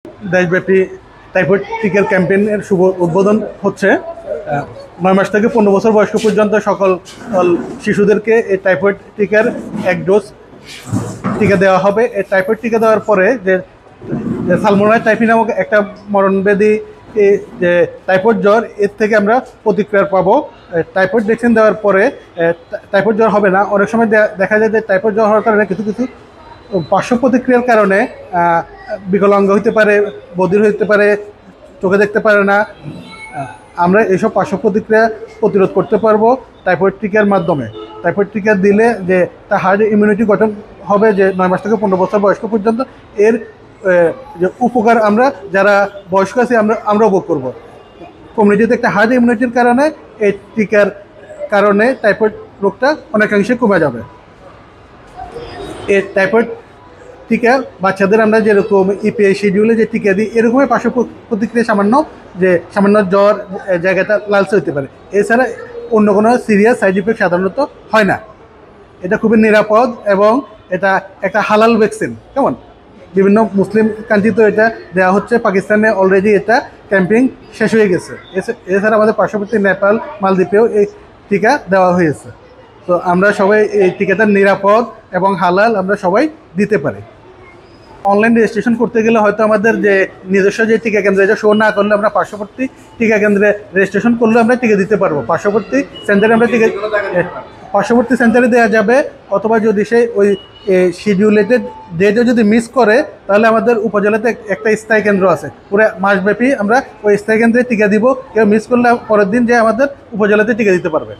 দেশব্যাপী টাইফয়েড টিকার ক্যাম্পেইনের শুভ উদ্বোধন হচ্ছে। 9 মাস থেকে 15 বছর বয়স্ক পর্যন্ত সকল শিশুদেরকে এই টাইফয়েড টিকার 1 ডোজ টিকা দেওয়া হবে। এই টাইফয়েড টিকা দেওয়ার পরে যে সালমোনেলা টাইফি নামক একটা মরণব্যাধি, যে টাইফয়েড জ্বর, এর থেকে আমরা প্রতিক্রিয়া পাবো। টাইফয়েড ভ্যাকসিন দেওয়ার পরে টাইফয়েড জ্বর হবে না। অনেক সময় দেখা যায় যে টাইফয়েড জ্বর হওয়ার কারণে কিছু কিছু পার্শ্ব প্রতিক্রিয়ার কারণে বিকলাঙ্গ হতে পারে, বধির হতে পারে, চোখে দেখতে পারে না। আমরা এইসব পার্শ্ব প্রতিক্রিয়া প্রতিরোধ করতে পারবো টাইফয়েড টিকার মাধ্যমে। টাইফয়েড টিকা দিলে যে তার হার্ড ইমিউনিটি গঠন হবে, যে 9 মাস থেকে 15 বছর বয়স্ক পর্যন্ত, এর যে উপকার আমরা যারা বয়স্ক আছি আমরা ভোগ করবো। কমিউনিটিতে একটা হার্ড ইমিউনিটির কারণে এই টিকার কারণে টাইফয়েড রোগটা অনেকাংশে কমে যাবে। এই টাইফয়েড টিকা বাচ্চাদের আমরা যেরকম ইপিআই শিডিউলে যে টিকা দিই, এরকমই পার্শ্ব প্রতিক্রিয়া সামান্য জ্বর, জায়গাটা লালচে হতে পারে। এছাড়া অন্য কোনো সিরিয়াস সাইড ইফেক্ট সাধারণত হয় না। এটা খুবই নিরাপদ এবং এটা একটা হালাল ভ্যাকসিন। কেমন, বিভিন্ন মুসলিম কান্ট্রিতেও এটা দেওয়া হচ্ছে। পাকিস্তানে অলরেডি এটা ক্যাম্পেইন শেষ হয়ে গেছে। এছাড়া আমাদের পার্শ্ববর্তী নেপাল, মালদ্বীপেও এই টিকা দেওয়া হয়েছে। তো আমরা সবাই এই টিকাটা নিরাপদ এবং হালাল আমরা সবাই দিতে পারি। অনলাইন রেজিস্ট্রেশন করতে গেলে হয়তো আমাদের যে নিজস্ব যে টিকা কেন্দ্রে এটা শো না করলে আমরা পার্শ্ববর্তী টিকা কেন্দ্রে রেজিস্ট্রেশন করলে আমরা টিকা দিতে পারবো। পার্শ্ববর্তী সেন্টারে আমরা পার্শ্ববর্তী সেন্টারে দেওয়া যাবে। অথবা যদি সেই ওই শিডিউলেটেড ডেটে যদি মিস করে, তাহলে আমাদের উপজেলাতে একটা স্থায়ী কেন্দ্র আছে, পুরো মাসব্যাপী আমরা ওই স্থায়ী কেন্দ্রে টিকা দিব। কেউ মিস করলে পরের দিন যে আমাদের উপজেলাতে টিকা দিতে পারবে।